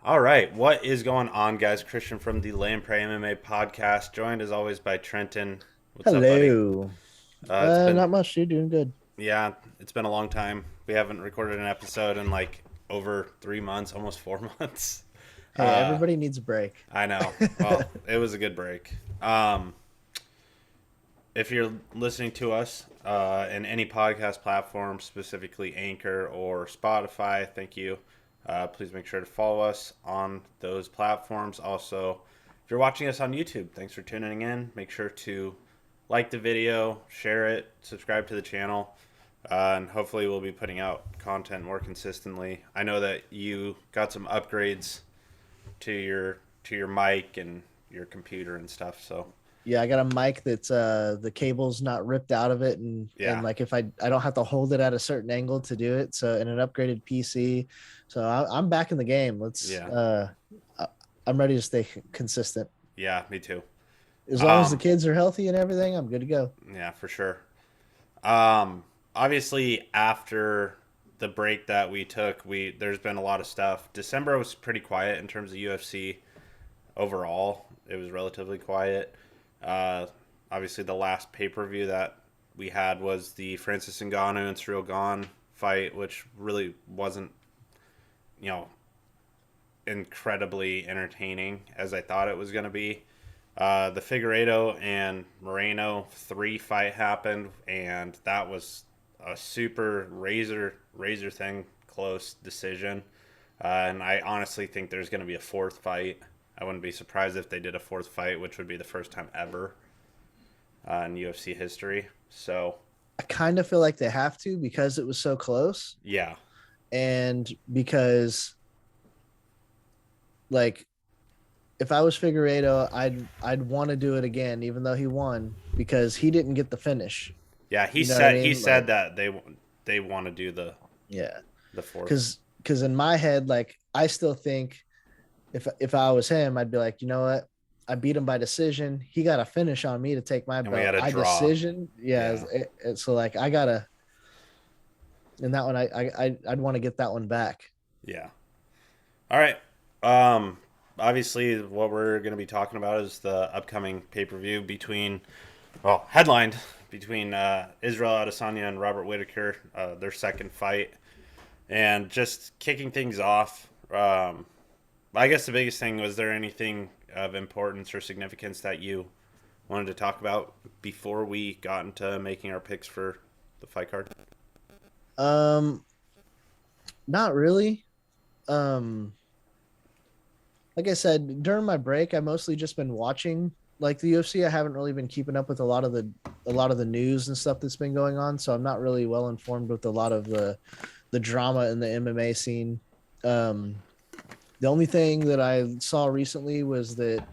All right, what is going on, guys? Christian from the Lay and Pray MMA podcast, joined as always by Trenton. What's up, buddy? Hello. It's been, Not much. You're doing good. yeah, it's been a long time. We haven't recorded an episode in like over 3 months, almost 4 months. Hey, Uh, everybody needs a break. I know. Well, it was a good break. If you're listening to us in any podcast platform, specifically Anchor or Spotify, thank you. Please make sure to follow us on those platforms. Also, if you're watching us on YouTube, thanks for tuning in. Make sure to like the video, share it, subscribe to the channel, and hopefully we'll be putting out content more consistently. I know that you got some upgrades to your mic and your computer and stuff, so Yeah, I got a mic that's the cable's not ripped out of it, and yeah. like if I don't have to hold it at a certain angle to do it. So and an upgraded PC. So I'm back in the game. Yeah. I- I'm ready to stay consistent. Yeah, me too. As long as the Um, kids are healthy and everything, I'm good to go. yeah, for sure. Obviously after the break that we took, we there's been a lot of stuff. December was pretty quiet in terms of UFC overall. It was relatively quiet. Uh, Obviously the last pay-per-view that we had was the Francis Ngannou and Cyril Gane fight, which really wasn't, you know, incredibly entertaining as I thought it was going to be. The Figueiredo and Moreno 3 fight happened, and that was a super razor thing close decision. And I honestly think there's going to be a fourth fight. I wouldn't be surprised if they did a fourth fight, which would be the first time ever in UFC history. So, I kind of feel like they have to because it was so close, yeah, and because like if I was Figueredo, I'd want to do it again, even though he won because he didn't get the finish. yeah. You know what I He mean? said Like, that they want to do yeah, the fourth. because in my head, like I still think if I was him, I'd be like, you know what? I beat him by decision. He got a finish on me to take my And we belt. had a I draw. decision, yeah. Yeah, So like I gotta in that one, I'd want to get that one back. yeah. All right. Um, Obviously, what we're going to be talking about is the upcoming pay per view between, well, headlined between Israel Adesanya and Robert Whittaker, their second fight, and just kicking things off. I guess the biggest thing, was there anything of importance or significance that you wanted to talk about before we got into making our picks for the fight card? Um, Not really. Um, like I said, during my break, I mostly just been watching like the UFC. I haven't really been keeping up with a lot of the news and stuff that's been going on, so I'm not really well informed with a lot of the drama in the MMA scene. Um, the only thing that I saw recently was that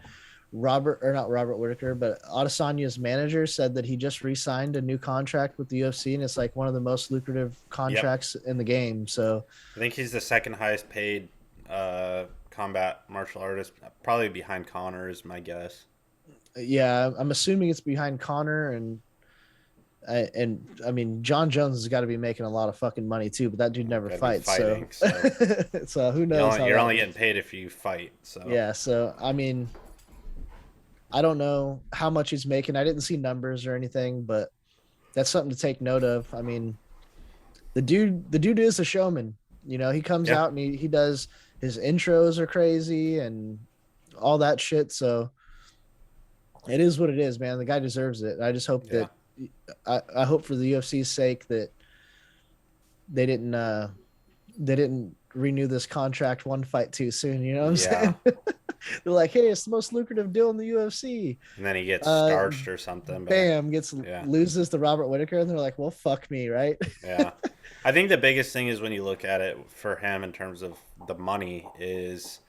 Robert or not Robert Whitaker, but Adesanya's manager said that he just re-signed a new contract with the UFC, and it's like one of the most lucrative Yep. contracts in the game. So I think he's the second highest paid combat martial artist, probably behind Connor is my guess. yeah, I'm assuming it's behind Connor and I mean John Jones has got to be making a lot of fucking money too, but that dude never Got to be fights, so fighting, so so who knows how you're that only getting goes. paid if you fight. So Yeah, so I mean, I don't know how much he's making. I didn't see numbers or anything, but that's something to take note of. I mean, the dude is a showman. You know, he comes yeah, out and he does his intros are crazy and all that shit. So it is what it is, man. The guy deserves it. I just hope yeah, that I hope for the UFC's sake that they didn't uh they didn't renew this contract one fight too soon. You know what I'm yeah. saying? They're like, hey, it's the most lucrative deal in the UFC. And then he gets Uh, starched or something, but Bam gets yeah, loses to Robert Whitaker, and they're like, well, fuck me, right? yeah. I think the biggest thing is when you look at it for him in terms of the money is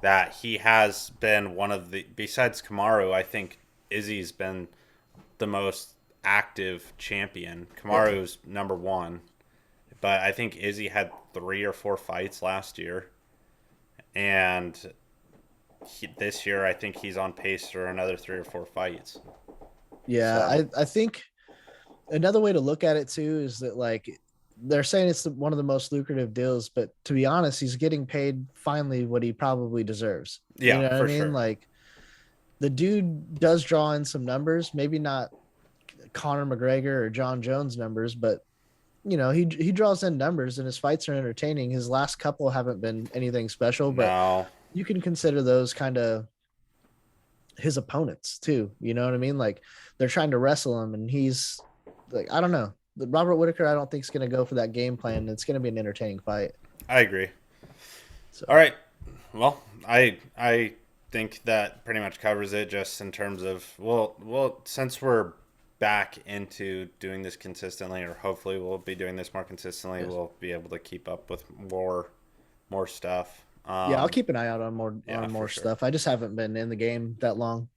that he has been one of the, besides Kamaru, I think Izzy's been the most active champion. Yeah, Kamaru's number one, but I think Izzy had 3 or 4 fights last year, and this year I think he's on pace for another 3 or 4 fights. yeah. So I think another way to look at it too is that like they're saying it's one of the most lucrative deals, but to be honest, he's getting paid finally what he probably deserves. You Yeah, know what I for mean? sure. Like the dude does draw in some numbers, maybe not Conor McGregor or John Jones numbers, but he draws in numbers and his fights are entertaining. His last couple haven't been anything special, but No, you can consider those kind of his opponents too. You know what I mean? Like they're trying to wrestle him, and he's like, I don't know. Robert Whittaker, I don't think is going to go for that game plan. It's going to be an entertaining fight. I agree. All So right. Well, I think that pretty much covers it just in terms of since we're back into doing this consistently, or hopefully we'll be doing this more consistently, yes. we'll be able to keep up with more stuff. Yeah, I'll keep an eye out on Yeah, for more sure. stuff. I just haven't been in the game that long.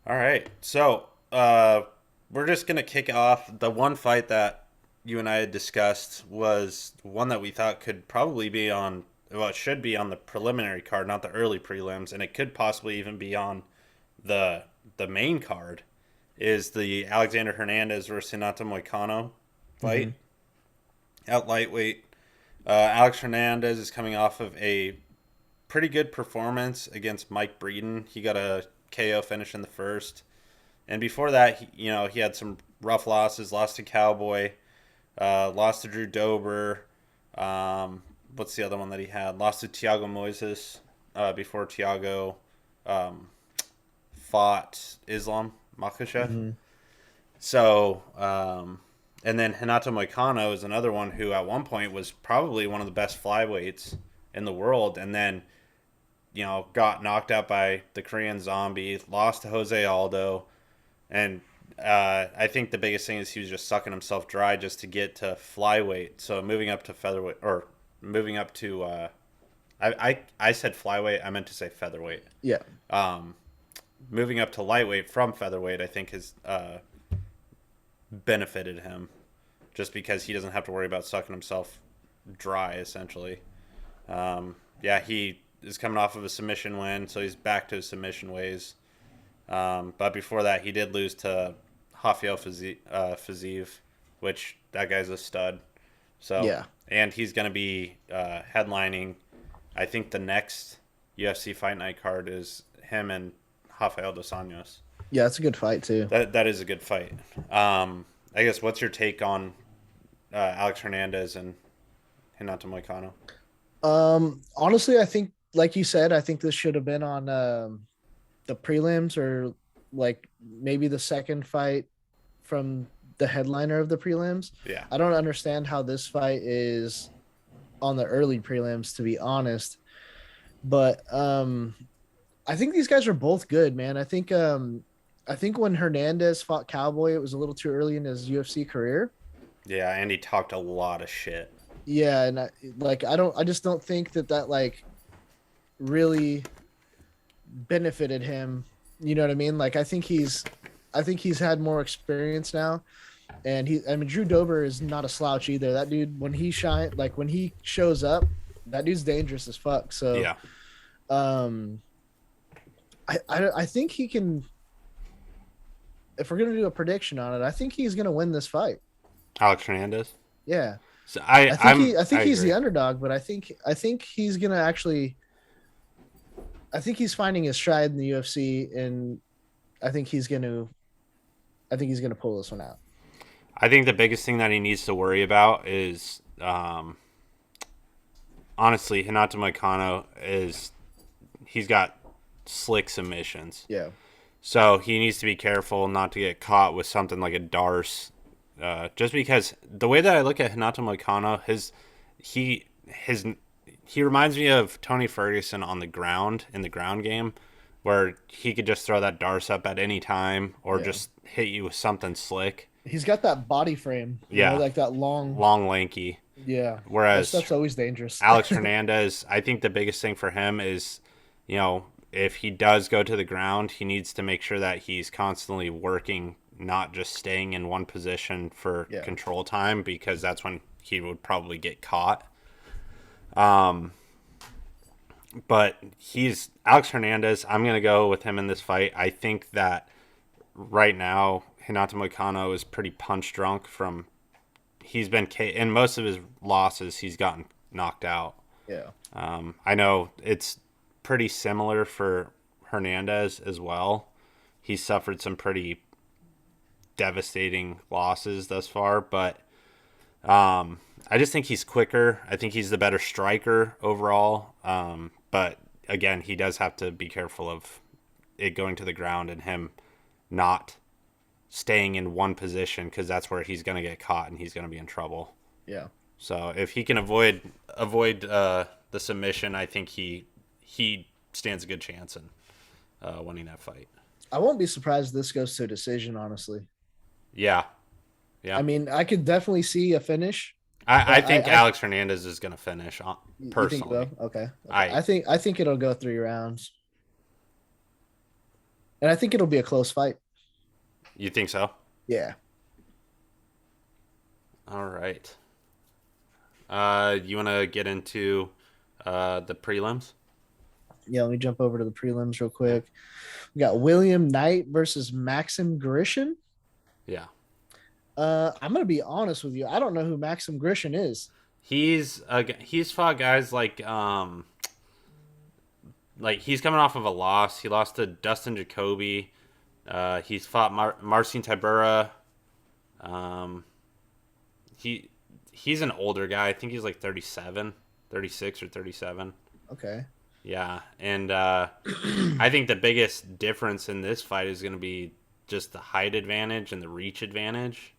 All right. So, we're just going to kick off. The one fight that you and I had discussed was one that we thought could probably be on, well, it should be on the preliminary card, not the early prelims, and it could possibly even be on the main card, is the Alexander Hernandez versus Renato Moicano fight Mm-hmm. at lightweight. Alex Hernandez is coming off of a pretty good performance against Mike Breeden. He got a KO finish in the first. And before that, he had some rough losses. Lost to Cowboy, lost to Drew Dober. What's the other one that he had? Lost to Thiago Moises before Thiago fought Islam Makhachev. Mm-hmm. So, and then Renato Moicano is another one who at one point was probably one of the best flyweights in the world, and then got knocked out by the Korean Zombie, lost to Jose Aldo, and I think the biggest thing is he was just sucking himself dry just to get to flyweight. So moving up to featherweight, or moving up to I said flyweight, I meant to say featherweight. Yeah. Um, Moving up to lightweight from featherweight, I think has benefited him just because he doesn't have to worry about sucking himself dry essentially. Yeah, he is coming off of a submission win, so he's back to his submission ways. But before that, he did lose to Rafael Fiziev, which that guy's a stud. So, Yeah. and he's going to be headlining. I think the next UFC Fight Night card is him and Rafael dos Anjos. Yeah, it's a good fight too. That is a good fight. I guess what's your take on Alex Hernandez and Renato Moicano? Honestly, I think, like you said, I think this should have been on the prelims, or like maybe the second fight from the headliner of the prelims. Yeah, I don't understand how this fight is on the early prelims, to be honest. But I think these guys are both good, man. I think when Hernandez fought Cowboy, it was a little too early in his UFC career. yeah, and he talked a lot of shit. Yeah, and I just don't think that like really benefited him. You know what I mean? Like I think he's had more experience now, and I mean, Drew Dober is not a slouch either. That dude, when when he shows up, that dude's dangerous as fuck. So, Yeah, um, I think he can. If we're gonna do a prediction on it, I think he's gonna win this fight. Alex Hernandez. Yeah, So I I think he's agree. the underdog, but I think he's gonna actually. I think he's finding his stride in the UFC, and I think he's gonna. I think he's gonna pull this one out. I think the biggest thing that he needs to worry about is, honestly, Hinato Moicano is he's got slick submissions, Yeah. so he needs to be careful not to get caught with something like a Darce. Just because the way that I look at Hinato Moicano, his he reminds me of Tony Ferguson on the ground in the ground game, where he could just throw that Darce up at any time or Yeah. just hit you with something slick. He's got that body frame, Yeah, like that long. long, lanky. Yeah. That Whereas stuff's always dangerous. Alex Hernandez, I think the biggest thing for him is, if he does go to the ground, he needs to make sure that he's constantly working, not just staying in one position for Yeah. control time, because that's when he would probably get caught. Um, but he's Alex Hernandez. I'm gonna go with him in this fight. I think that right now Hinato Moicano is pretty punch drunk from he's been in most of his losses. He's gotten knocked out. Yeah. I know it's pretty similar for Hernandez as well. He's suffered some pretty devastating losses thus far, but I just think he's quicker. I think he's the better striker overall. But again, he does have to be careful of it going to the ground and him not staying in one position, because that's where he's going to get caught and he's going to be in trouble. Yeah. So if he can avoid the submission, I think he stands a good chance in winning that fight. I won't be surprised if this goes to a decision, honestly. Yeah. Yeah. I mean, I could definitely see a finish. I think Alex Hernandez is going to finish personally. You think so? Okay. I think it'll go 3 rounds. And I think it'll be a close fight. You think so? Yeah. All right. You want to get into the prelims? Yeah, let me jump over to the prelims real quick. We got William Knight versus Maxim Grisham. Yeah. I'm gonna be honest with you. I don't know who Maxim Grisham is. He's fought guys like he's coming off of a loss. He lost to Dustin Jacoby. He's fought Marcin Tybura. He's an older guy. I think he's like 37, 36 or 37. Okay. Yeah, and I think the biggest difference in this fight is going to be just the height advantage and the reach advantage.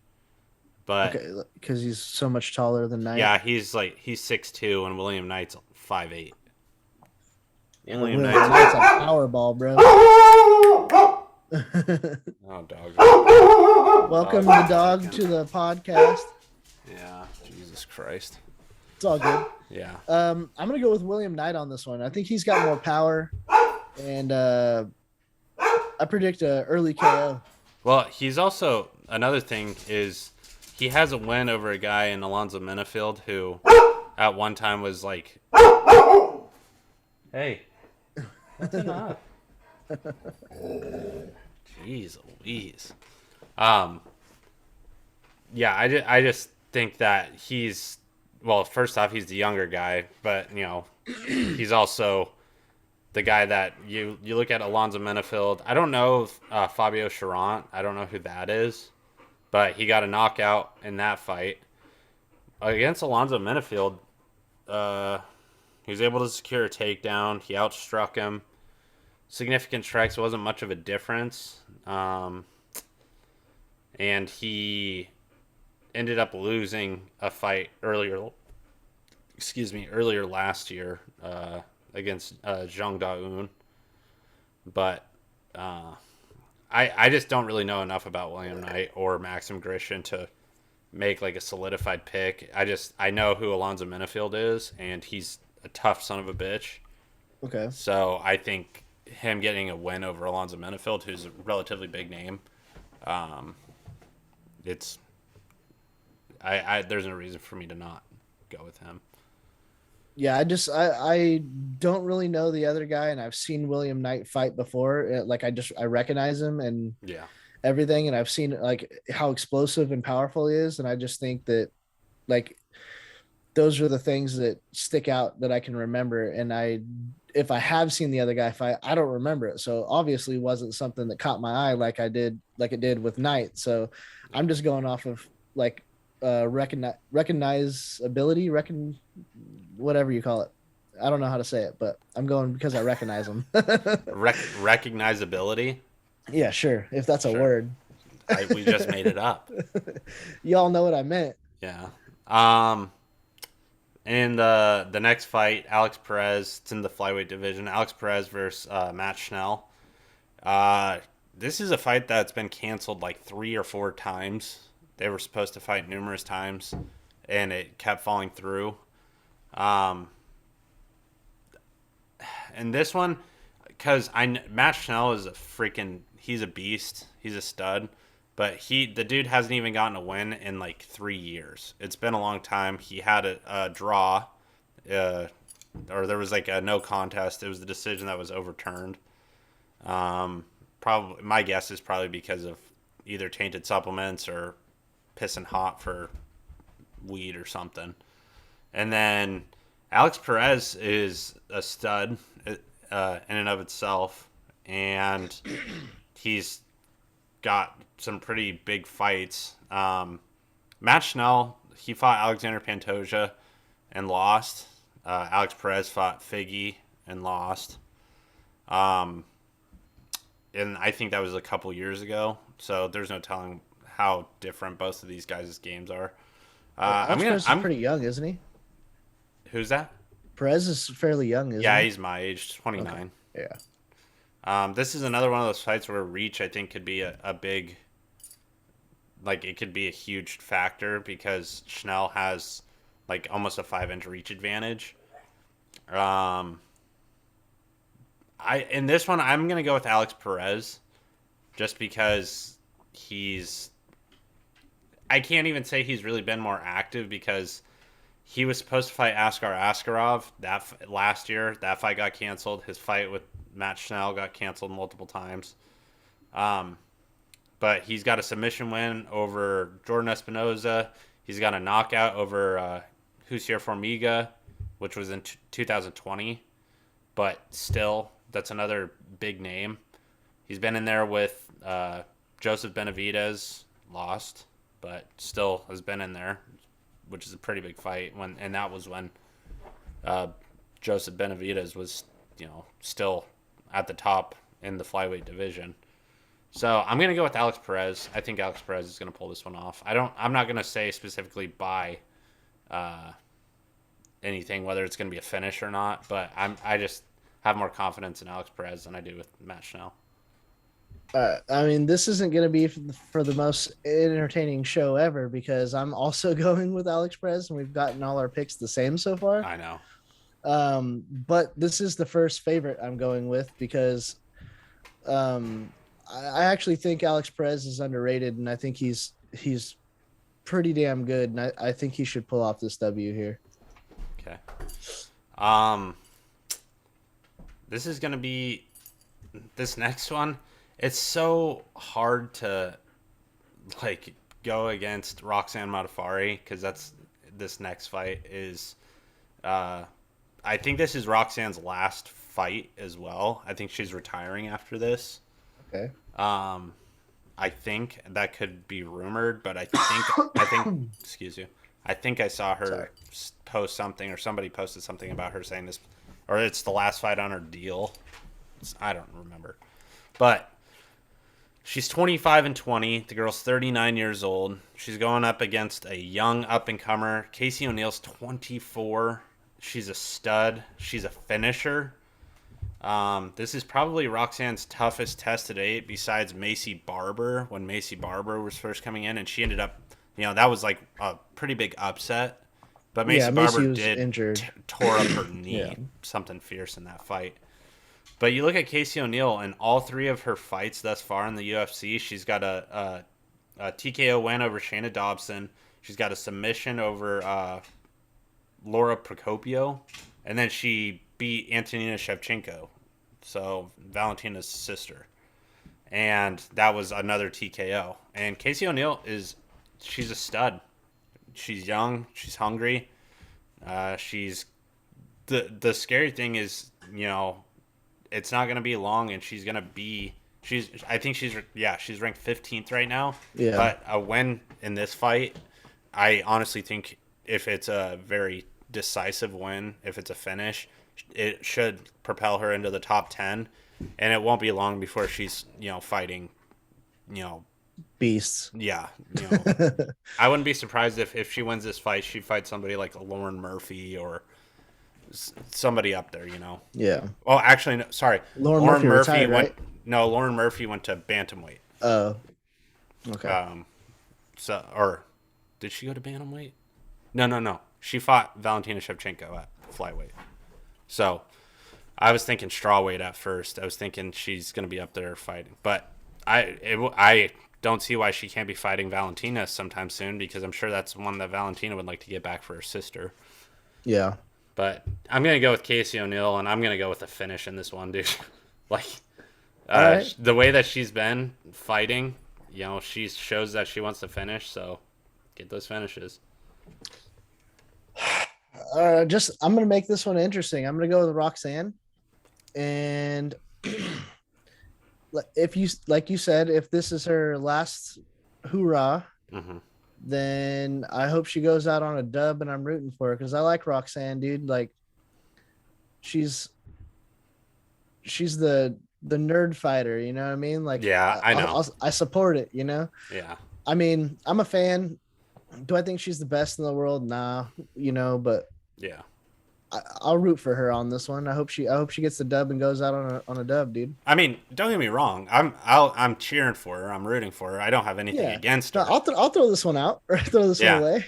But because he's so much taller than Knight. Yeah, he's 6'2", and William Knight's 5'8". William Knight's a powerball, bro. Oh, dog. Welcome the dog to the podcast. Yeah, Jesus Christ. It's all good. Yeah. I'm gonna go with William Knight on this one. I think he's got more power, and I predict a early KO. Well, he's also another thing is he has a win over a guy in Alonzo Menifield who at one time was like, "Hey, that's enough." Jeez Louise. Yeah, I just think that he's, well, first off, he's the younger guy, but he's also the guy that you look at Alonzo Menifield. I don't know Fabio Charant. I don't know who that is, but he got a knockout in that fight against Alonzo Menifield. He was able to secure a takedown. He outstruck him. Significant strikes wasn't much of a difference, and he ended up losing a fight earlier last year against Zhang Daun. But I just don't really know enough about William Knight or Maxim Grisham to make like a solidified pick. I know who Alonzo Menifield is, and he's a tough son of a bitch. Okay. So I think him getting a win over Alonzo Menifield, who's a relatively big name, there's no reason for me to not go with him. Yeah, I don't really know the other guy, and I've seen William Knight fight before. Like I recognize him and everything, and I've seen like how explosive and powerful he is, and I just think that like those are the things that stick out that I can remember. And if I have seen the other guy fight, I don't remember it. So obviously it wasn't something that caught my eye like it did with Knight. So I'm just going off of like recognizability, whatever you call it. I don't know how to say it, but I'm going because I recognize him. Recognizability? Yeah, sure. If that's a word. We just made it up. Y'all know what I meant. Yeah. And the next fight, Alex Perez, it's in the flyweight division. Alex Perez versus Matt Schnell. This is a fight that's been canceled like 3 or 4 times. They were supposed to fight numerous times, and it kept falling through. And this one, because Matt Schnell is he's a beast. He's a stud. But the dude hasn't even gotten a win in like 3 years. It's been a long time. He had a draw, or there was like a no contest. It was the decision that was overturned. Probably my guess is probably because of either tainted supplements or pissing hot for weed or something. And then Alex Perez is a stud in and of itself, and he's got some pretty big fights. Matt Schnell, he fought Alexander Pantoja and lost. Alex Perez fought Figgy and lost. And I think that was a couple years ago, so there's no telling how different both of these guys' games are. Alex Perez is pretty young, isn't he? Who's that? Perez is fairly young, isn't Yeah, he? he's my age, 29. Okay. Yeah. This is another one of those fights where reach, I think, could be a big, like, it could be a huge factor because Schnell has, like, almost a 5-inch reach advantage. In this one, I'm going to go with Alex Perez just because I can't even say he's really been more active because he was supposed to fight Askar Askarov last year. That fight got canceled. His fight with Matt Schnell got canceled multiple times. But he's got a submission win over Jordan Espinoza. He's got a knockout over Husier Formiga, which was in 2020. But still, that's another big name. He's been in there with Joseph Benavidez, lost, but still has been in there, which is a pretty big fight. And that was when Joseph Benavidez was, still at the top in the flyweight division. So I'm gonna go with Alex Perez. I think Alex Perez is gonna pull this one off. I'm not gonna say specifically by anything whether it's gonna be a finish or not, but I just have more confidence in Alex Perez than I do with Matt Schnell. I mean, this isn't going to be for the most entertaining show ever because I'm also going with Alex Perez, and we've gotten all our picks the same so far. I know. But this is the first favorite I'm going with because I actually think Alex Perez is underrated, and I think he's pretty damn good, and I think he should pull off this W here. Okay. This is going to be this next one. It's so hard to go against Roxanne Matafari because this next fight is I think this is Roxanne's last fight as well. I think she's retiring after this. Okay. I think that could be rumored, but I think excuse you. I think I saw her post something or somebody posted something about her saying this, or it's the last fight on her deal. I don't remember, but she's 25-20. The girl's 39 years old. She's going up against a young up-and-comer. Casey O'Neill's 24. She's a stud. She's a finisher. This is probably Roxanne's toughest test to date besides Macy Barber when Macy Barber was first coming in, and she ended up, that was like a pretty big upset. But Macy Barber did injured. Tore up her knee. Something fierce in that fight. But you look at Casey O'Neill, and all three of her fights thus far in the UFC, she's got a TKO win over Shayna Dobson. She's got a submission over Laura Procopio. And then she beat Antonina Shevchenko, so Valentina's sister. And that was another TKO. And Casey O'Neill she's a stud. She's young. She's hungry. She's the scary thing is, it's not going to be long, and she's going to be. I think she's ranked 15th right now. Yeah. But a win in this fight, I honestly think if it's a very decisive win, if it's a finish, it should propel her into the top 10, and it won't be long before she's fighting, beasts. Yeah. I wouldn't be surprised if she wins this fight, she fights somebody like Lauren Murphy or somebody up there, Yeah. Oh, actually, no, sorry. Lauren Murphy retired, went. right? No, Lauren Murphy went to bantamweight. Oh. Okay. Or did she go to bantamweight? No. She fought Valentina Shevchenko at flyweight. So I was thinking strawweight at first. I was thinking she's going to be up there fighting, but I don't see why she can't be fighting Valentina sometime soon because I'm sure that's one that Valentina would like to get back for her sister. Yeah. But I'm going to go with Casey O'Neill, and I'm going to go with a finish in this one, dude. Right. The way that she's been fighting, she shows that she wants to finish, so get those finishes. Just I'm gonna make this one interesting. I'm gonna go with Roxanne, and if you like you said, if this is her last hoorah, Hmm. then I hope she goes out on a dub, and I'm rooting for her because I like Roxanne, dude. Like she's she's the nerd fighter, you know what I mean? Like Yeah, I know. I support it, you know. Yeah, I mean, I'm a fan. Do I think she's the best in the world? Nah, you know, but yeah. I'll root for her on this one. I hope she gets the dub and goes out on a dub, dude. I mean, don't get me wrong. I'm cheering for her. I'm rooting for her. I don't have anything Yeah. against No, her. I'll throw this one out or throw this one Yeah, away.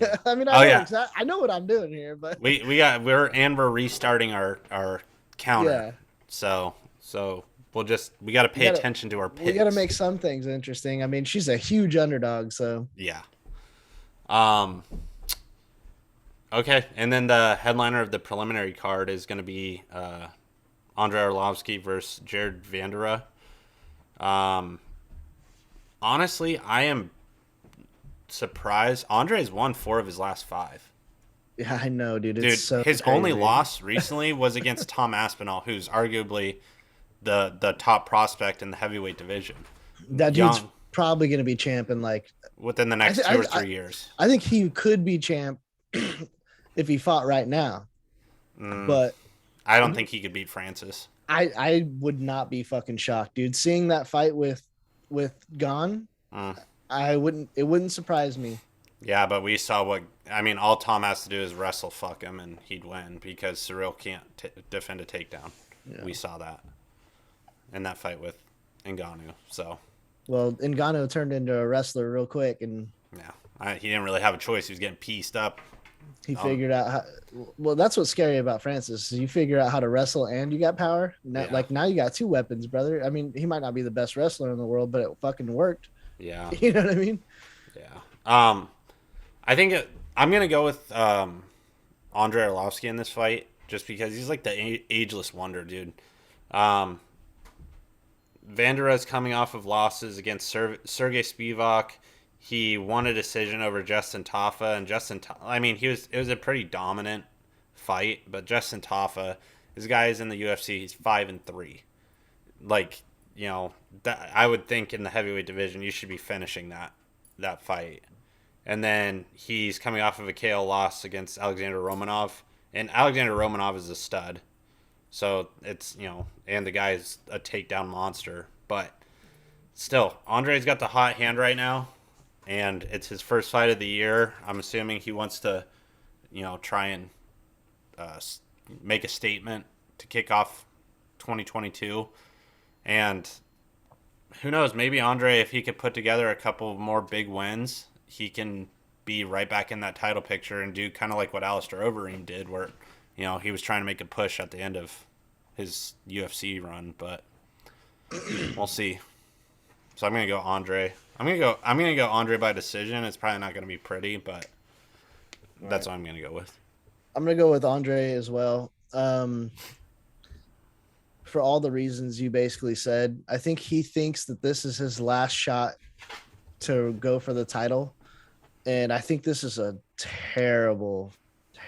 yeah. I mean, Oh yeah. I know what I'm doing here, but We're restarting our counter. yeah, So we got to we pay gotta attention to our we gotta picks. make some things interesting. I mean, she's a huge underdog, so Yeah. Um. Okay, and then the headliner of the preliminary card is going to be Andrei Arlovsky versus Jared Vandera. Um. Honestly, I am surprised. Andre's won 4 of his last 5. yeah, I know, dude. It's Dude, so his only crazy. loss recently was against Tom Aspinall, who's arguably the top prospect in the heavyweight division. That dude's Young, probably gonna be champ in like within the I next th- 2 or 3 years. I think he could be champ if he fought right now, Mm, but I don't think he could beat Francis. I would not be fucking shocked, dude. Seeing that fight with Gon, Mm. I wouldn't. It wouldn't surprise me. Yeah, but we saw what I mean. All Tom has to do is wrestle fuck him, and he'd win because Cyril can't defend a takedown. Yeah. We saw that in that fight with Ngannou. So Well, Ngannou turned into a wrestler real quick, and yeah, he didn't really have a choice. He was getting pieced up. he Um, figured out how. Well, that's what's scary about Francis. Is you figure out how to wrestle and you got power. Now, yeah, like now you got two weapons, brother. I mean, he might not be the best wrestler in the world, but it fucking worked. yeah, You know what I mean? yeah. I think I'm gonna go with Andrei Arlovsky in this fight just because he's like the ageless wonder, dude. Um, Vandera's coming off of losses against Sergey Spivak. He won a decision over Justin Tafa, and I mean, it was a pretty dominant fight, but Justin Tafa, this guy is in the UFC. He's 5-3. Like, I would think in the heavyweight division, you should be finishing that fight. And then he's coming off of a KO loss against Alexander Romanov, and Alexander Romanov is a stud. So it's, and the guy's a takedown monster. But still, Andre's got the hot hand right now, and it's his first fight of the year. I'm assuming he wants to, try and uh, make a statement to kick off 2022. And who knows, maybe Andre, if he could put together a couple more big wins, he can be right back in that title picture and do kind of like what Alistair Overeem did, where he was trying to make a push at the end of his UFC run, but we'll see. So I'm gonna go Andre. I'm gonna go Andre by decision. It's probably not gonna be pretty, but All that's right. what I'm gonna go with. I'm gonna go with Andre as well. For all the reasons you basically said, I think he thinks that this is his last shot to go for the title, and I think this is a terrible,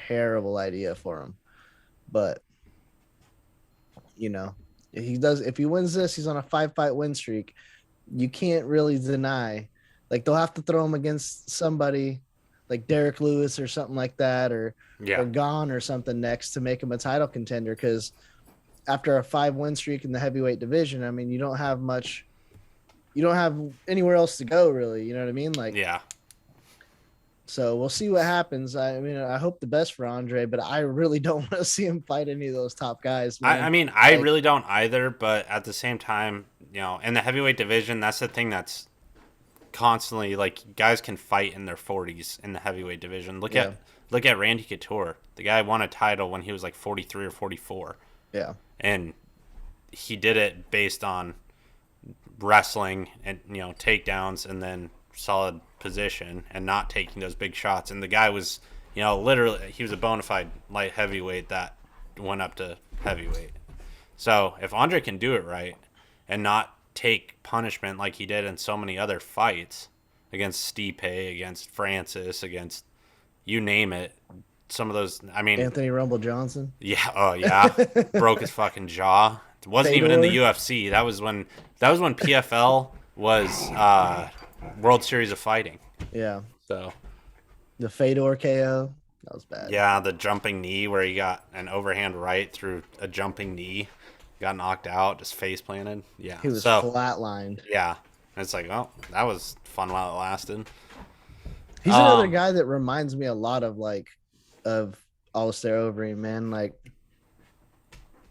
terrible idea for him. But if he wins this, he's on a 5-fight win streak. You can't really deny. Like they'll have to throw him against somebody like Derrick Lewis or something like that, Yeah, or Gone or something next to make him a title contender. Because after a 5-win streak in the heavyweight division, I mean, you don't have much. You don't have anywhere else to go, really. You know what I mean? Like, yeah. so we'll see what happens. I mean, I hope the best for Andre, but I really don't want to see him fight any of those top guys, I man. mean, I Like, really don't either, but at the same time, in the heavyweight division, that's the thing that's constantly like guys can fight in their 40s in the heavyweight division. yeah, Look at Randy Couture. The guy won a title when he was like 43 or 44, yeah, and he did it based on wrestling and takedowns and then solid position and not taking those big shots. And the guy was literally he was a bona fide light heavyweight that went up to heavyweight. So if Andre can do it right and not take punishment like he did in so many other fights against Stipe, against Francis, against you name it. Some of those, I mean, Anthony Rumble Johnson. yeah, oh yeah, broke his fucking jaw. It wasn't even in the Fedor. UFC. That was when PFL was World Series of Fighting. Yeah. So The Fedor KO. That was bad. yeah, the jumping knee where he got an overhand right through a jumping knee, got knocked out, just face planted. Yeah, He was so flatlined. yeah, it's like, oh, that was fun while it lasted. He's another guy that reminds me a lot of of Alistair Overeem, man. Like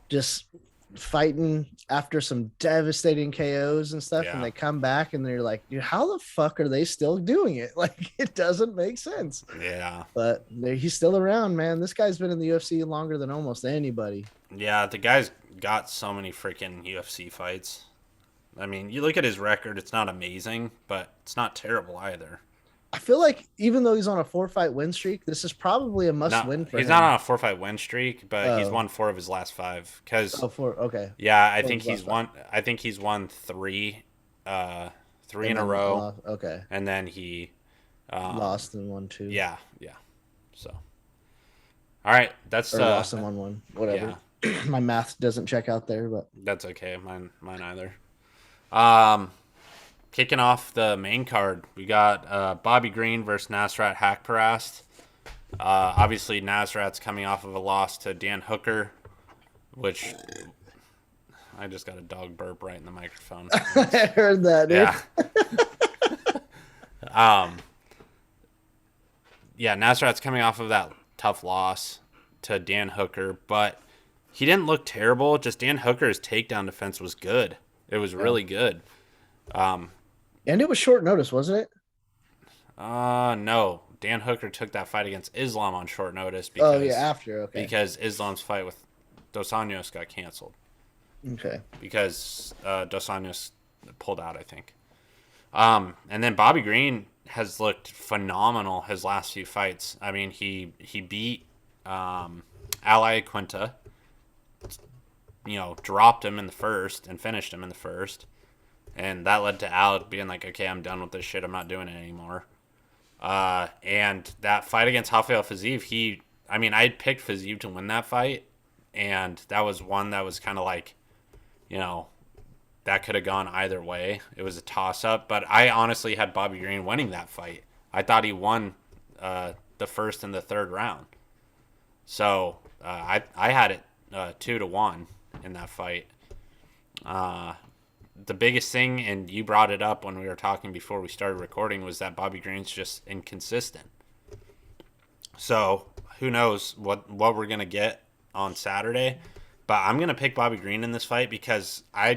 just fighting after some devastating KOs and stuff, Yeah. and they come back and they're like, dude, how the fuck are they still doing it? Like it doesn't make sense. Yeah. But he's still around, man. This guy's been in the UFC longer than almost anybody. Yeah, the guy's got so many freaking UFC fights. I mean, you look at his record, it's not amazing, but it's not terrible either. I feel like even though he's on a 4-fight win streak, this is probably a must win for him. He's not on a 4-fight win streak, but he's Oh. won 4 of his last 5. Okay. Yeah, I Four think of his he's last won. I think he's won 3, 3 in And a then row, lost. Okay. and then he Lost in 1-2. Yeah, yeah. So, all right, that's Or lost in 1-1. Whatever. yeah, My math doesn't check out there, but that's okay. Mine either. Kicking off the main card, we got Bobby Green versus Nasrat Haqparast. Obviously, Nasrat's coming off of a loss to Dan Hooker, which I just got a dog burp right in the microphone. I heard that, dude. Yeah. Yeah, Nasrat's coming off of that tough loss to Dan Hooker, but he didn't look terrible. Just Dan Hooker's takedown defense was good. It was really good. And it was short notice, wasn't it? No. Dan Hooker took that fight against Islam on short notice because Islam's fight with Dos Anjos got canceled. Okay. Because Dos Anjos pulled out, I think. And then Bobby Green has looked phenomenal his last few fights. I mean, he beat Ali Quinta, dropped him in the first and finished him in the first. And that led to Al being like, okay, I'm done with this shit. I'm not doing it anymore. And that fight against Rafael Fiziev, I picked Fiziev to win that fight. And that was one that was kind of like, that could have gone either way. It was a toss-up. But I honestly had Bobby Green winning that fight. I thought he won the first and the third round. So I had it 2-1 in that fight. The biggest thing, and you brought it up when we were talking before we started recording, was that Bobby Green's just inconsistent. So who knows what we're going to get on Saturday. But I'm going to pick Bobby Green in this fight because I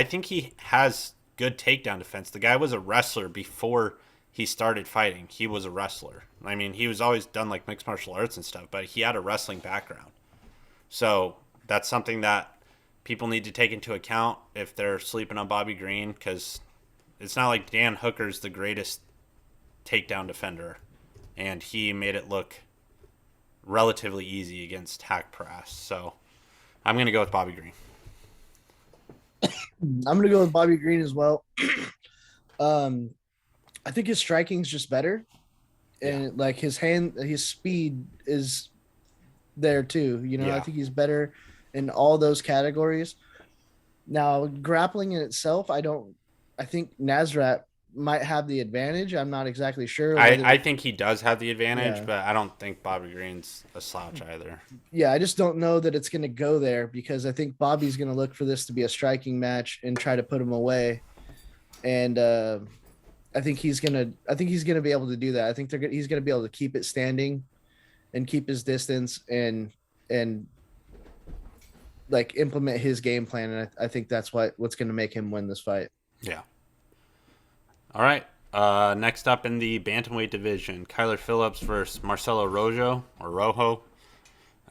think he has good takedown defense. The guy was a wrestler before he started fighting. He was a wrestler. I mean, he was always done like mixed martial arts and stuff, but he had a wrestling background. So that's something that people need to take into account if they're sleeping on Bobby Green, because it's not like Dan Hooker's the greatest takedown defender, and he made it look relatively easy against Haqparast. So I'm going to go with Bobby Green. I'm gonna go with Bobby Green as well. I think his striking's just better, and like his speed is there too. I think he's better in all those categories. Now, grappling in itself, I think Nasrat might have the advantage. I'm not exactly sure. I think he does have the advantage, but I don't think Bobby Green's a slouch either. Yeah, I just don't know that it's going to go there because I think Bobby's going to look for this to be a striking match and try to put him away. And I think he's going to be able to do that. I think he's going to be able to keep it standing and keep his distance and like implement his game plan, and I think that's what's going to make him win this fight. Yeah. All right. Next up in the bantamweight division, Kyler Phillips versus Marcelo Rojo or Rojo.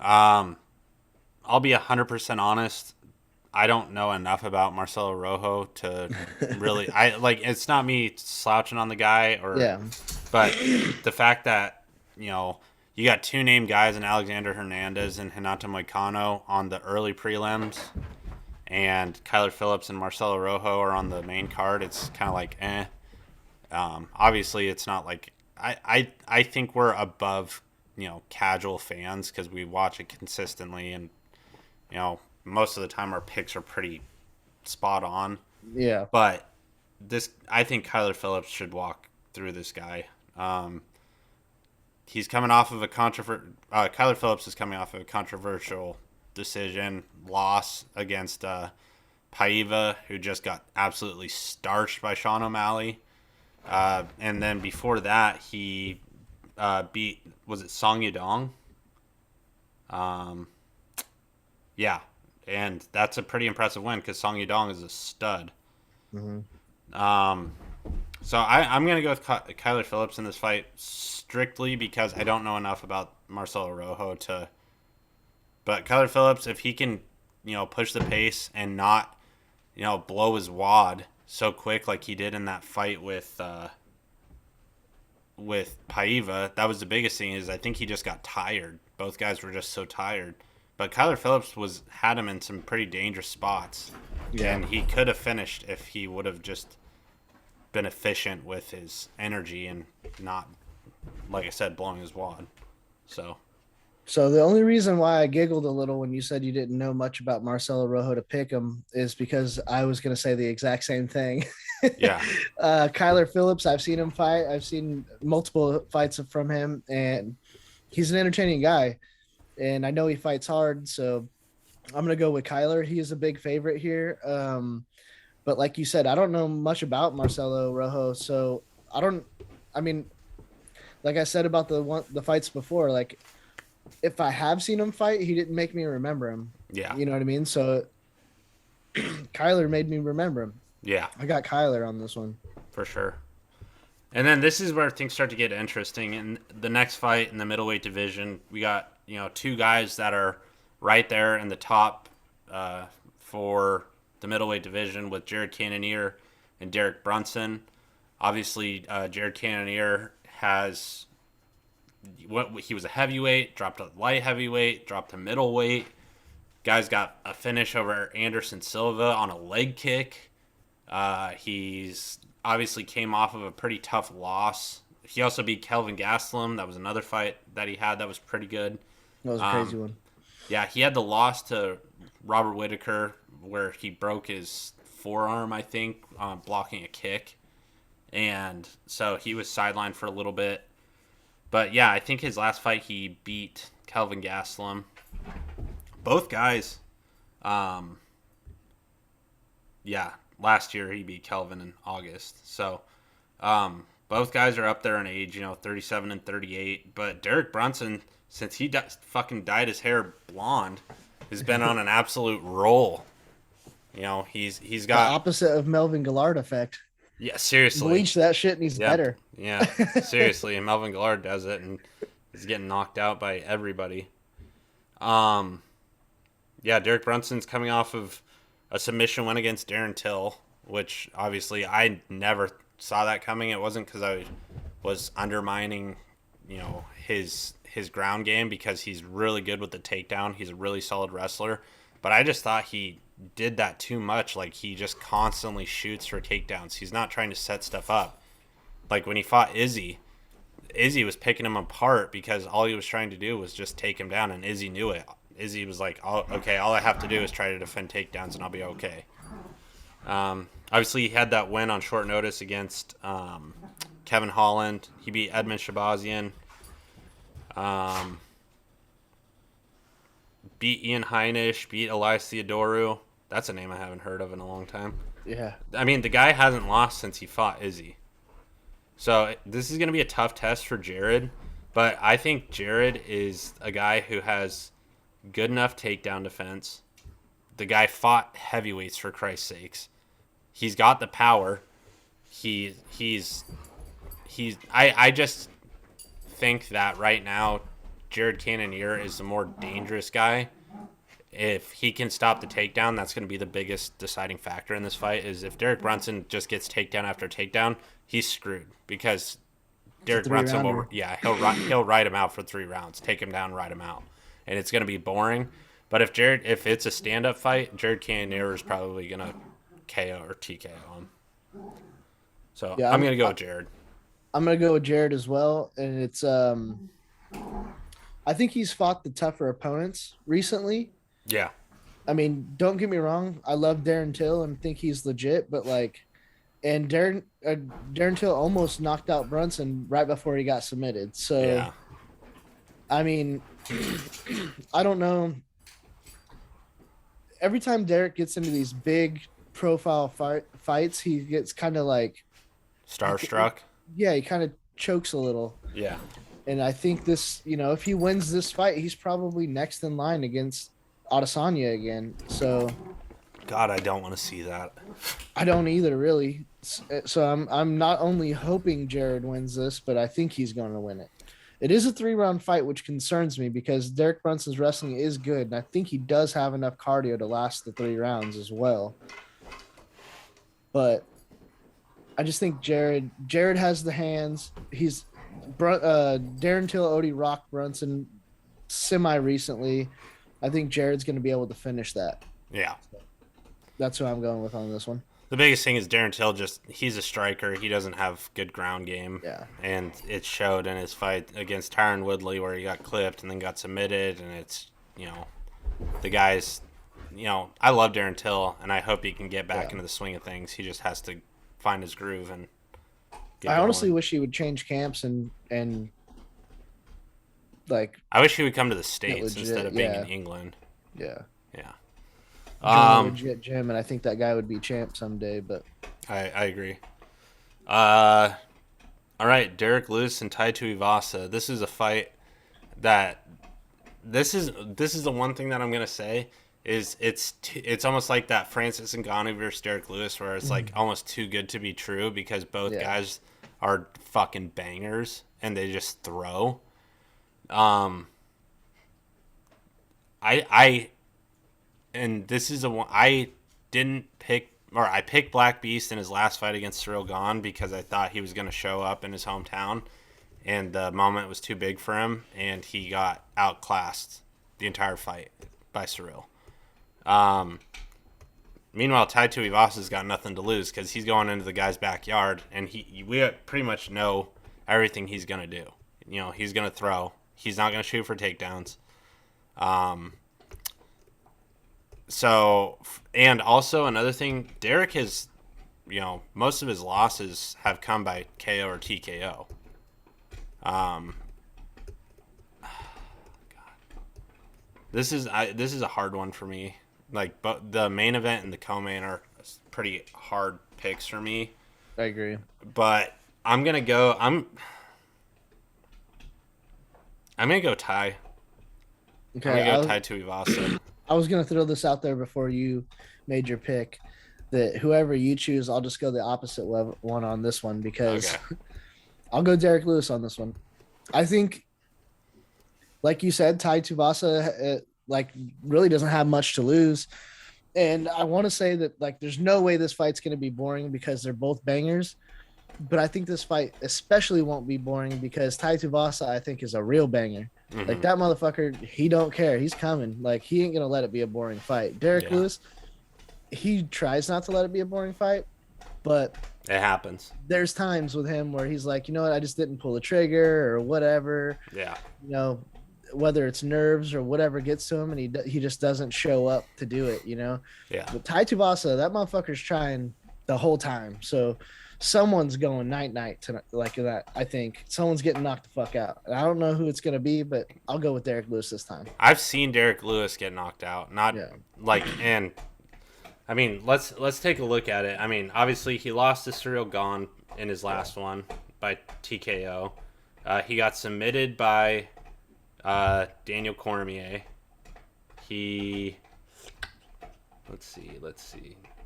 I'll be 100% honest. I don't know enough about Marcelo Rojo to really. It's not me slouching on the guy but the fact that you got 2 named guys in Alexander Hernandez and Renato Moicano on the early prelims, and Kyler Phillips and Marcelo Rojo are on the main card. It's kind of like, eh. Obviously, it's not like I think we're above, casual fans because we watch it consistently, and most of the time our picks are pretty spot on. Yeah. But I think Kyler Phillips should walk through this guy. He's coming off of a Kyler Phillips is coming off of a controversial decision loss against Paiva, who just got absolutely starched by Sean O'Malley. And then before that, he beat, was it Song Yadong? Yeah, and that's a pretty impressive win because Song Yadong is a stud. Mm-hmm. So I'm going to go with Kyler Phillips in this fight strictly because I don't know enough about Marcelo Rojo to. But Kyler Phillips, if he can, push the pace and not, blow his wad so quick like he did in that fight with Paiva, that was the biggest thing. Is I think he just got tired. Both guys were just so tired. But Kyler Phillips had him in some pretty dangerous spots, and he could have finished if he would have just been efficient with his energy and not, like I said, blowing his wad. So the only reason why I giggled a little when you said you didn't know much about Marcelo Rojo to pick him is because I was going to say the exact same thing. Yeah. Kyler Phillips, I've seen him fight. I've seen multiple fights from him, and he's an entertaining guy. And I know he fights hard, so I'm going to go with Kyler. He is a big favorite here. But like you said, I don't know much about Marcelo Rojo, so I mean, like I said about the fights before, like if I have seen him fight, he didn't make me remember him. Yeah. You know what I mean? So Kyler made me remember him. Yeah. I got Kyler on this one. For sure. And then this is where things start to get interesting. In the next fight in the middleweight division, we got, two guys that are right there in the top for the middleweight division with Jarrod Cannoneer and Derrick Brunson. Obviously, Jarrod Cannoneer he was a heavyweight, dropped to light heavyweight, dropped to middleweight. Guy's got a finish over Anderson Silva on a leg kick. He's obviously came off of a pretty tough loss. He also beat Kelvin Gastelum. That was another fight that he had that was pretty good. That was a crazy one. Yeah, he had the loss to Robert Whittaker where he broke his forearm, I think, blocking a kick. And so he was sidelined for a little bit. But yeah, I think his last fight he beat Kelvin Gastelum. Both guys, last year he beat Kelvin in August. So both guys are up there in age, 37 and 38. But Derrick Brunson, since he fucking dyed his hair blonde, has been on an absolute roll. He's got the opposite of Melvin Gillard effect. Yeah, seriously. Bleach that shit and he's better. Yeah, seriously. And Melvin Gillard does it and is getting knocked out by everybody. Derrick Brunson's coming off of a submission win against Darren Till, which obviously I never saw that coming. It wasn't because I was undermining, his ground game because he's really good with the takedown. He's a really solid wrestler. But I just thought he did that too much. Like, he just constantly shoots for takedowns. He's not trying to set stuff up. Like, when he fought Izzy was picking him apart because all he was trying to do was just take him down, and Izzy knew it. Izzy was like, okay, all I have to do is try to defend takedowns, and I'll be okay. Obviously, he had that win on short notice against Kevin Holland. He beat Edmund Shabazian. Beat Ian Heinisch, beat Elias Theodorou. That's a name I haven't heard of in a long time. Yeah. I mean, the guy hasn't lost since he fought Izzy. So this is going to be a tough test for Jarrod. But I think Jarrod is a guy who has good enough takedown defense. The guy fought heavyweights, for Christ's sakes. He's got the power. I just think that right now Jarrod Cannoneer is the more dangerous guy. If he can stop the takedown, that's going to be the biggest deciding factor in this fight. Is if Derrick Brunson just gets takedown after takedown, he's screwed because Derrick Brunson will, he'll ride him out for 3 rounds, take him down, ride him out, and it's going to be boring. But if it's a stand-up fight, Jarrod Cannoneer is probably going to KO or TKO him. So I'm going to go with Jarrod. I'm gonna go with Jarrod as well, and it's I think he's fought the tougher opponents recently. Yeah. I mean, don't get me wrong, I love Darren Till and think he's legit, but like, and Darren Till almost knocked out Brunson right before he got submitted. So Yeah. I mean, I don't know. Every time Derrick gets into these big profile fights, he gets kind of like, Starstruck. yeah, he kind of chokes a little. Yeah. And I think this, if he wins this fight, he's probably next in line against Otasanya again. So God, I don't want to see that. I don't either, really. So I'm not only hoping Jarrod wins this, but I think he's going to win it. It is a 3-round fight, which concerns me because Derek Brunson's wrestling is good, and I think he does have enough cardio to last the 3 rounds as well. But I just think Jarrod has the hands. He's Darren Till Odie rocked Brunson semi recently. I think Jarrod's going to be able to finish that. Yeah. That's who I'm going with on this one. The biggest thing is Darren Till he's a striker. He doesn't have good ground game. Yeah. And it showed in his fight against Tyron Woodley where he got clipped and then got submitted. And it's, the guys, I love Darren Till and I hope he can get back into the swing of things. He just has to find his groove and I honestly wish he would change camps and like. I wish he would come to the States instead of being in England. Yeah. Yeah. Legit gym, and I think that guy would be champ someday. But I agree. All right, Derrick Lewis and Tai Tuivasa. This is a fight that this is the one thing that I'm gonna say is it's almost like that Francis Ngannou versus Derrick Lewis where it's like almost too good to be true because both guys are fucking bangers and they just throw. And this is I picked Black Beast in his last fight against Cyril Gahn because I thought he was going to show up in his hometown, and the moment was too big for him, and he got outclassed the entire fight by Cyril. Meanwhile, Tai Tuivasa's got nothing to lose because he's going into the guy's backyard, and we pretty much know everything he's going to do. He's going to throw. He's not going to shoot for takedowns. So, and also another thing, Derrick has, most of his losses have come by KO or TKO. God. This is a hard one for me. Like, but the main event and the co-main are pretty hard picks for me. I agree. But I'm gonna go. I'm gonna go Tai. Okay, I'm gonna go Tai Tuivasa. I was going to throw this out there before you made your pick that whoever you choose, I'll just go the opposite one on this one because I'll go Derrick Lewis on this one. I think, like you said, Tai Tuivasa really doesn't have much to lose. And I want to say that there's no way this fight's going to be boring because they're both bangers. But I think this fight especially won't be boring because Tai Tuivasa, I think, is a real banger. Mm-hmm. Like, that motherfucker, he don't care. He's coming. Like, he ain't going to let it be a boring fight. Derrick Lewis, he tries not to let it be a boring fight, but it happens. There's times with him where he's like, you know what, I just didn't pull the trigger or whatever. Yeah. Whether it's nerves or whatever gets to him, and he just doesn't show up to do it, Yeah. But Tai Tuivasa, that motherfucker's trying the whole time. So someone's going night tonight, like that. I think someone's getting knocked the fuck out. And I don't know who it's gonna be, but I'll go with Derrick Lewis this time. I've seen Derrick Lewis get knocked out. And I mean, let's take a look at it. I mean, obviously he lost to Cyril Gahn in his last one by TKO. He got submitted by Daniel Cormier. Let's see.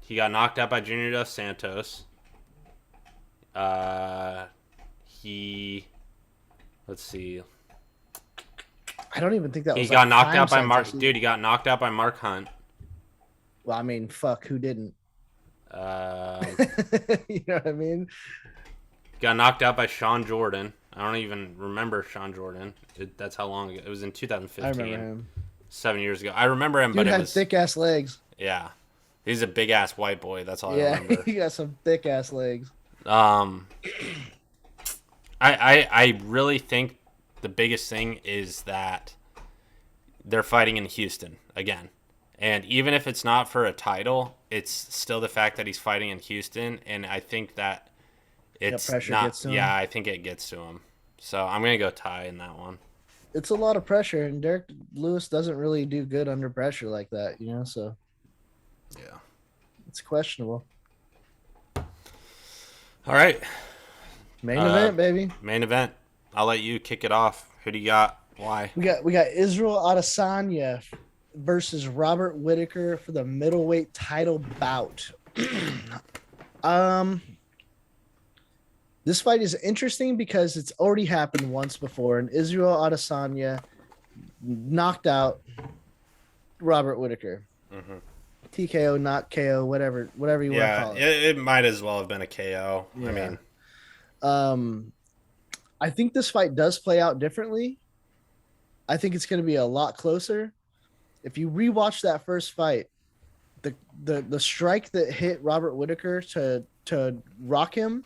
He got knocked out by Junior Dos Santos. Let's see. I don't even think that was. He got knocked out by Mark. Dude, he got knocked out by Mark Hunt. Well, I mean, fuck, who didn't? You know what I mean? Got knocked out by Sean Jordan. I don't even remember Sean Jordan. That's how long ago. It was in 2015. I remember him. 7 years ago. I remember him, Dude but had thick ass legs. Yeah. He's a big ass white boy. That's all I remember. He got some thick ass legs. I really think the biggest thing is that they're fighting in Houston again. And even if it's not for a title, it's still the fact that he's fighting in Houston. And I think that That it's pressure not, gets to yeah, him. I think it gets to him. So I'm going to go tie in that one. It's a lot of pressure, and Derek Lewis doesn't really do good under pressure like that, So Yeah. it's questionable. All right. Main event, baby. Main event. I'll let you kick it off. Who do you got? Why? We got Israel Adesanya versus Robert Whittaker for the middleweight title bout. um, this fight is interesting because it's already happened once before, and Israel Adesanya knocked out Robert Whittaker. Mm-hmm. TKO, not KO, whatever you want to call it. It might as well have been a KO. Yeah. I mean, I think this fight does play out differently. I think it's going to be a lot closer. If you rewatch that first fight, the strike that hit Robert Whittaker to rock him,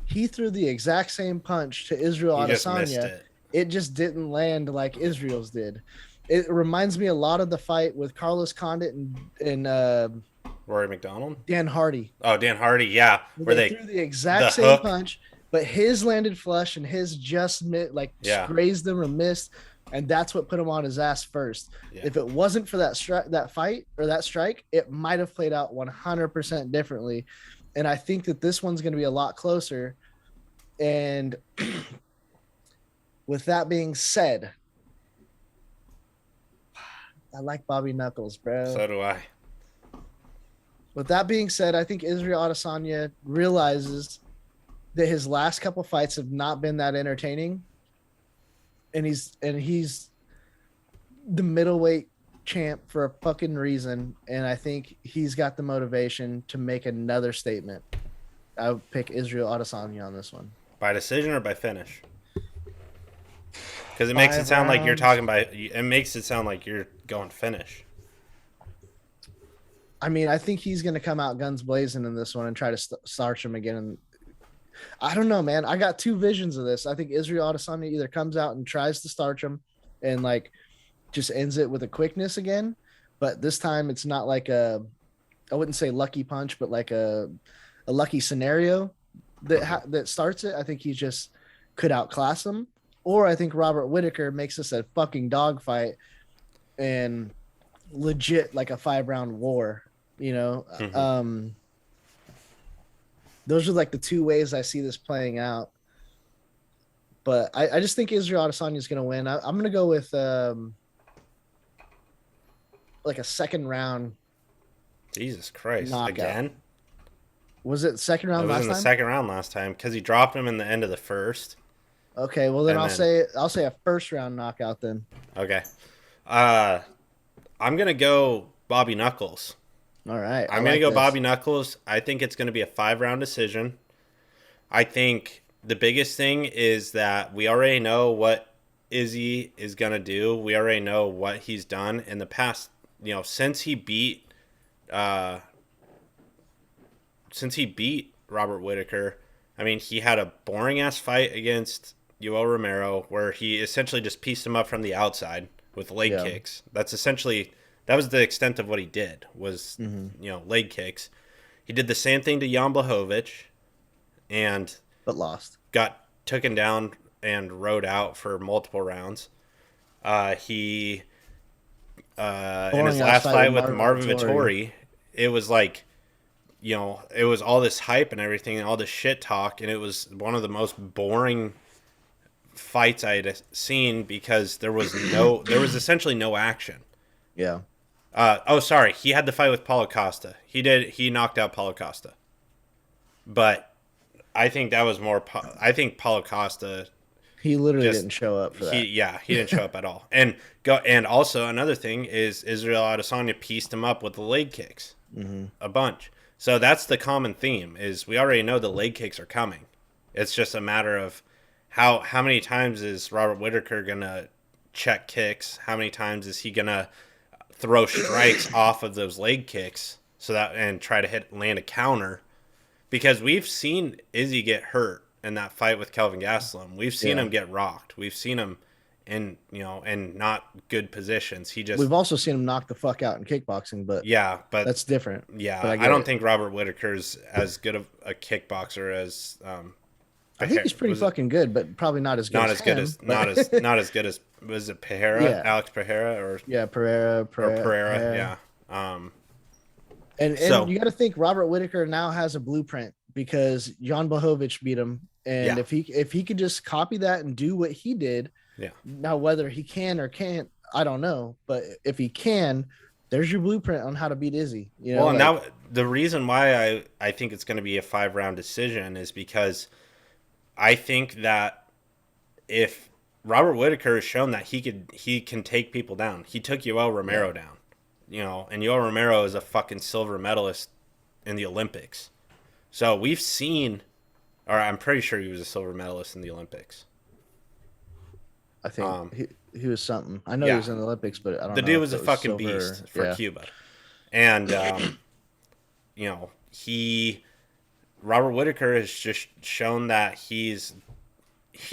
he threw the exact same punch to Israel Adesanya. It just didn't land like Israel's did. It reminds me a lot of the fight with Carlos Condit and Rory McDonald, Dan Hardy. Oh, Dan Hardy, yeah, where they threw the exact same punch, but his landed flush and his just grazed them or missed, and that's what put him on his ass first. Yeah. If it wasn't for that fight or that strike, it might have played out 100% differently. And I think that this one's going to be a lot closer. And with that being said, I like Bobby Knuckles, bro. So do I. With that being said, I think Israel Adesanya realizes that his last couple fights have not been that entertaining. And he's the middleweight champ for a fucking reason. And I think he's got the motivation to make another statement. I would pick Israel Adesanya on this one. By decision or by finish? Because it makes it sound like you're talking by. It makes it sound like you're going finish. I mean, I think he's going to come out guns blazing in this one and try to starch him again. And I don't know, man. I got two visions of this. I think Israel Adesanya either comes out and tries to starch him and just ends it with a quickness again. But this time it's not like I wouldn't say lucky punch, but like a lucky scenario that starts it. I think he just could outclass him. Or I think Robert Whittaker makes this a fucking dogfight and legit like a 5-round war, Mm-hmm. Those are like the two ways I see this playing out. But I just think Israel Adesanya is going to win. I'm going to go with like a second round. Jesus Christ. Knockout. Again? Was it second round last time? It was in the second round last time because he dropped him in the end of the first. Okay, well then I'll say a first round knockout then. Okay. I'm going to go Bobby Knuckles. All right. I'm going to go Bobby Knuckles. I think it's going to be a 5-round decision. I think the biggest thing is that we already know what Izzy is going to do. We already know what he's done in the past, since he beat Robert Whittaker. I mean, he had a boring ass fight against Yoel Romero where he essentially just pieced him up from the outside with leg kicks. That was the extent of what he did was, leg kicks. He did the same thing to Jan Blachowicz but lost. Got taken down and rode out for multiple rounds. He in his last fight with Marvin Vettori, it was like, it was all this hype and everything and all this shit talk, and it was one of the most boring fights I had seen because there was essentially no action. Yeah. Sorry. He had the fight with Paulo Costa. He knocked out Paulo Costa. But I think that was more. I think Paulo Costa. He literally didn't show up for that. He didn't show up at all. And also another thing is Israel Adesanya pieced him up with the leg kicks a bunch. So that's the common theme is we already know the leg kicks are coming. It's just a matter of how many times is Robert Whittaker gonna check kicks? How many times is he gonna throw strikes off of those leg kicks and try to land a counter? Because we've seen Izzy get hurt in that fight with Kelvin Gastelum. We've seen Yeah. him get rocked. We've seen him in not good positions. He just We've also seen him knock the fuck out in kickboxing, but yeah, but that's different. yeah, But I I get don't it. think Robert Whittaker's as good of a kickboxer as I think he's pretty fucking good, but probably not as good not as as good him. as But not as good as was it Pereira, yeah, Alex Pereira yeah, or Pereira, Pereira. yeah. And So you got to think Robert Whittaker now has a blueprint because Jan Blachowicz beat him, and yeah, if he could just copy that and do what he did, yeah. now whether he can or can't, I don't know, but if he can, there's your blueprint on how to beat Izzy. You know, Well, and like now the reason why I think it's going to be a 5 round decision is because I think that if Robert Whittaker has shown that he can take people down. He took Yoel Romero yeah, down, and Yoel Romero is a fucking silver medalist in the Olympics. So we've seen, or I'm pretty sure he was a silver medalist in the Olympics. I think Um, he was something. I know he yeah, was in the Olympics, but I the don't know dude if was it a was fucking silver. beast for Yeah, Cuba, and he Robert Whittaker has just shown that he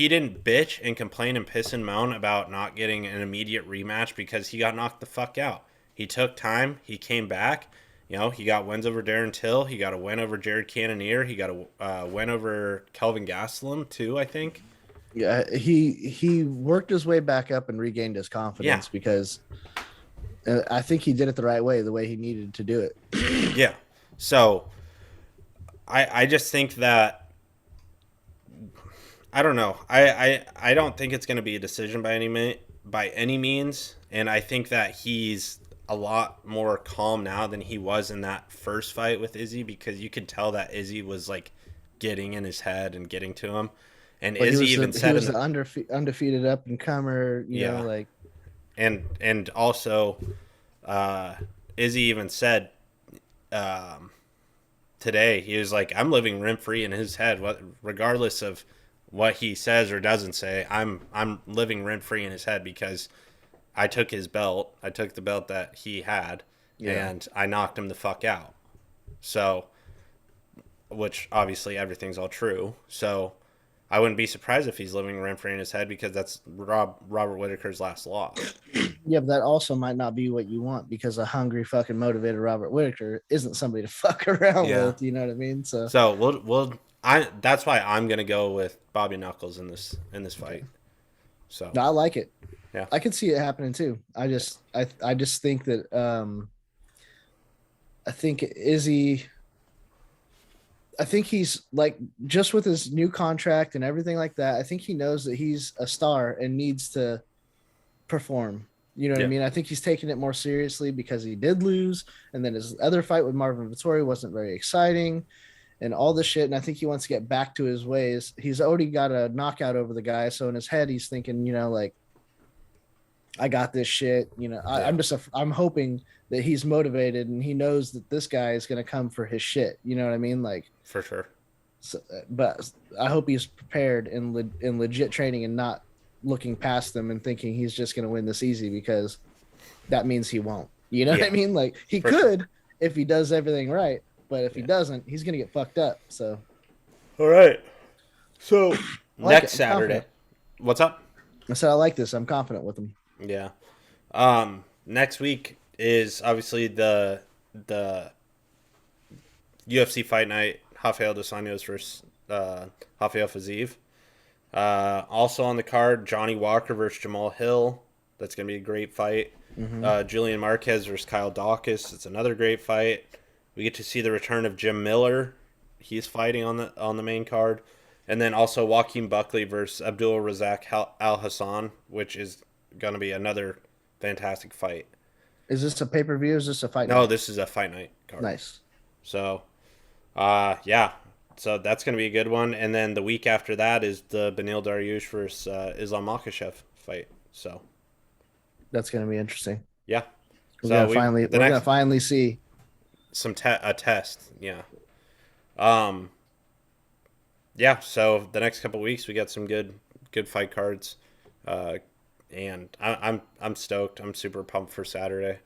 didn't bitch and complain and piss and moan about not getting an immediate rematch because he got knocked the fuck out. He took time. He came back. He got wins over Darren Till. He got a win over Jared Cannoneer. He got a win over Kelvin Gastelum too, I think. yeah. He worked his way back up and regained his Yeah, confidence because I think he did it the right way, the way he needed to do it. yeah. So I just think that I don't know. I don't think it's going to be a decision by any means, and I think that he's a lot more calm now than he was in that first fight with Izzy because you could tell that Izzy was like getting in his head and getting to him, and But Izzy even he said was the undefeated up and comer. You know, yeah, like and also Izzy even said today he was like I'm living rent free in his head, regardless of what he says or doesn't say. I'm living rent free in his head because I took his belt. I took the belt that he had, yeah. and I knocked him the fuck out. So, which obviously everything's all true. So, I wouldn't be surprised if he's living rent free in his head because that's Robert Whittaker's last loss. Yeah, but that also might not be what you want because a hungry, fucking motivated Robert Whittaker isn't somebody to fuck around Yeah. with. You know what I mean? So, So that's why I'm gonna go with Bobby Knuckles in this fight. okay. So No, I like it. yeah, I could see it happening too. I just think that I think Izzy I think he's like just with his new contract and everything like that, I think he knows that he's a star and needs to perform. You know what I yeah, mean? I think he's taking it more seriously because he did lose, and then his other fight with Marvin Vettori wasn't very exciting, and all this shit. And I think he wants to get back to his ways. He's already got a knockout over the guy, so in his head, he's thinking, like, I got this shit. yeah, I'm hoping that he's motivated and he knows that this guy is going to come for his shit. You know what I mean? Like, for sure. so, but I hope he's prepared in legit training and not looking past them and thinking he's just going to win this easy because that means he won't. You know what Yeah, I mean? Like he for could sure. if he does everything right, but if he Yeah. doesn't, he's going to get fucked up. So All right. So I like it. next I'm Saturday, confident. what's up? I said I like this. I'm confident with him. Yeah. Next week is obviously the UFC fight night. Rafael dos Anjos versus Rafael Fiziev. Also on the card, Johnny Walker versus Jamal Hill. That's gonna be a great fight. Mm-hmm. Julian Marquez versus Kyle Dawkins. It's another great fight. We get to see the return of Jim Miller. He's fighting on the main card, and then also Joaquin Buckley versus Abdul Razak Al Hassan, which is gonna be another fantastic fight. Is this a pay per view? Is this a fight No, night? this is a fight night card. Nice. So, yeah. So that's going to be a good one. And then the week after that is the Benil Dariush versus Islam Makhachev fight. So, That's going to be interesting. yeah. We're So gonna finally the we're gonna next finally see. a test. Yeah. Um. Yeah. So the next couple weeks we got some good fight cards. Uh, and I'm stoked. I'm super pumped for Saturday.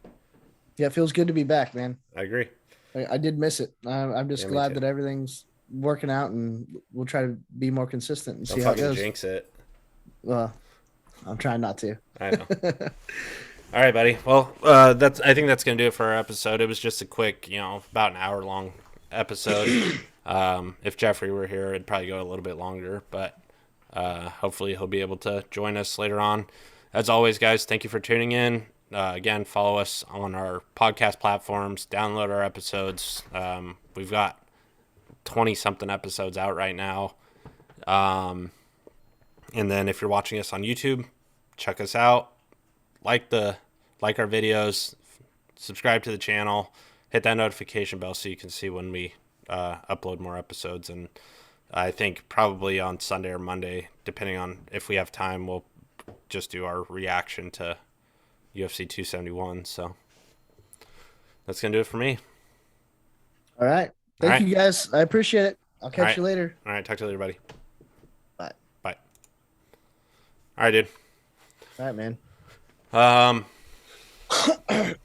Yeah, it feels good to be back, man. I agree. I did miss it. I'm just Yeah, me glad too. that everything's working out, and we'll try to be more consistent and Don't see how it fucking goes. jinx it. Well, I'm trying not to. I know. All right, buddy. Well, I think that's gonna do it for our episode. It was just a quick, about an hour long episode. If Jeffrey were here, it'd probably go a little bit longer, but hopefully he'll be able to join us later on. As always, guys, thank you for tuning in. Again, follow us on our podcast platforms. Download our episodes. We've got 20-something episodes out right now. And then if you're watching us on YouTube, check us out. Like our videos. Subscribe to the channel. Hit that notification bell so you can see when we upload more episodes. And I think probably on Sunday or Monday, depending on if we have time, we'll just do our reaction to UFC 271. So that's going to do it for me. All right. Thank you, guys. I appreciate it. I'll catch you later. All right. Talk to you later, buddy. Bye. Bye. All right, dude. All right, man.